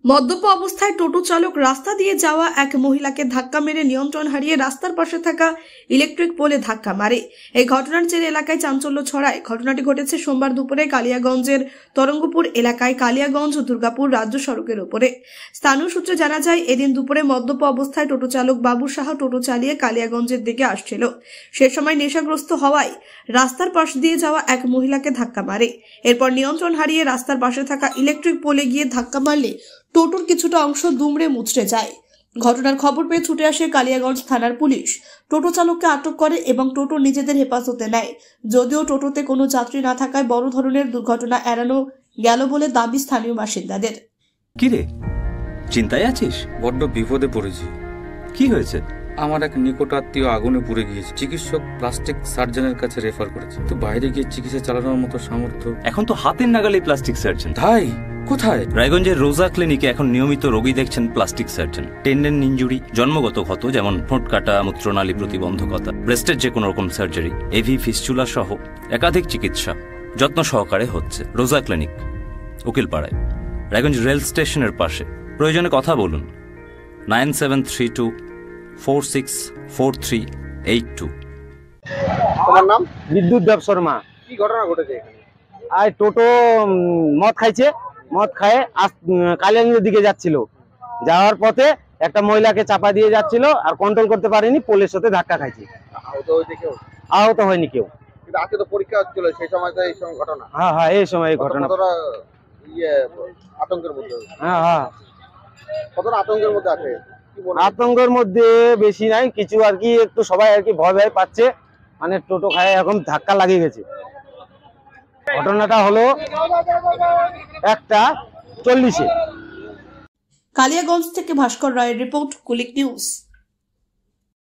মদ্যপ অবস্থায় টোটো চালক রাস্তা দিয়ে যাওয়া এক মহিলাকে ধাক্কা মেরে নিয়ন্ত্রণ হারিয়ে রাস্তার পাশে থাকা ইলেকট্রিক পোলে ধাক্কা মারে। এই ঘটনার জেরে এলাকায় চাঞ্চল্য ছড়ায়। ঘটনাটি ঘটেছে সোমবার দুপুরে কালিয়াগঞ্জের তরঙ্গপুর এলাকায় কালিয়াগঞ্জ দুর্গাপুর রাজ্য সড়কের উপরে। স্থানীয় সূত্রে জানা যায়, এদিন দুপুরে মদ্যপ অবস্থায় টোটো চালক বাবু সাহা টোটো চালিয়ে কালিয়াগঞ্জের দিকে আসছিল। সে সময় নেশাগ্রস্ত হওয়ায় রাস্তার পাশ দিয়ে যাওয়া এক মহিলাকে ধাক্কা মারে। এরপর নিয়ন্ত্রণ হারিয়ে রাস্তার পাশে থাকা ইলেকট্রিক পোলে গিয়ে ধাক্কা মারলে টোটোর কিছুটা অংশ দুমড়ে মুচড়ে যায়। ঘটনার খবর পেয়ে ছুটে আসে কালিয়াগঞ্জ থানার পুলিশ। টোটো চালককে আটক করে এবং টোটো নিজেদের হেফাজতে নেয়। যদিও টোটোতে কোনো যাত্রী না থাকায় বড় ধরনের দুর্ঘটনা এড়ানো গেল বলে দাবি স্থানীয় বাসিন্দাদের। কি রে, চিন্তায় আছিস? বড্ড বিপদে পড়েছি। কি হয়েছে? আমার এক নিকট আত্মীয় আগুনে পুড়ে গিয়েছে। চিকিৎসক প্লাস্টিক সার্জনের কাছে রেফার করেছে, তো বাইরে গিয়ে চিকিৎসা চালানোর মতো সামর্থ্য এখন তো হাতের নাগালে প্লাস্টিক সার্জন। তাই কোথায়? রায়গঞ্জের রোজা ক্লিনিকে এখন নিয়মিত রোগী দেখছেন প্লাস্টিক সার্জন। টেন্ডেন ইনজুরি, জন্মগত ক্ষত যেমন ঠোঁট কাটা, মূত্রনালী প্রতিবন্ধকতা, ব্রেস্টের যে কোনো রকম সার্জারি, এভি ফিস্চুলা সহ একাধিক চিকিৎসা যত্ন সহকারে হচ্ছে রোজা ক্লিনিক, উকিলপাড়ায়, রায়গঞ্জ রেল স্টেশনের পাশে। প্রয়োজনে কথা বলুন 9732464382। তোমার নাম? বিদ্যুৎ দেব শর্মা। কি ঘটনা ঘটেছে এখানে? আর টোটো মদ খাইছে, মদ খায় কালিয়াগঞ্জের দিকে যাচ্ছিল। যাওয়ার পথে একটা মহিলাকে চাপা দিয়ে যাচ্ছিল, আর কন্ট্রোল করতে পারেনি, পোলের সাথে ধাক্কা খাইছে। আহত হয়নি কেউ। কিন্তু আজকে তো পরীক্ষা হচ্ছিল, সেই সময় তো এই সময় ঘটনা। হ্যাঁ, এই সময় এই ঘটনা। আতঙ্কের মধ্যে? হ্যাঁ, কতটা আতঙ্কের মধ্যে আছে? আতঙ্কের মধ্যে বেশি নাই কিছু, আর কি একটু সবাই আর কি ভয় ভয় পাচ্ছে, মানে টোটো খায় এখন ধাক্কা লাগিয়ে গেছে। ঘটনাটা হলো 1:40। কালিয়াগঞ্জ থেকে ভাস্কর রায়ের রিপোর্ট, কুলিক নিউজ।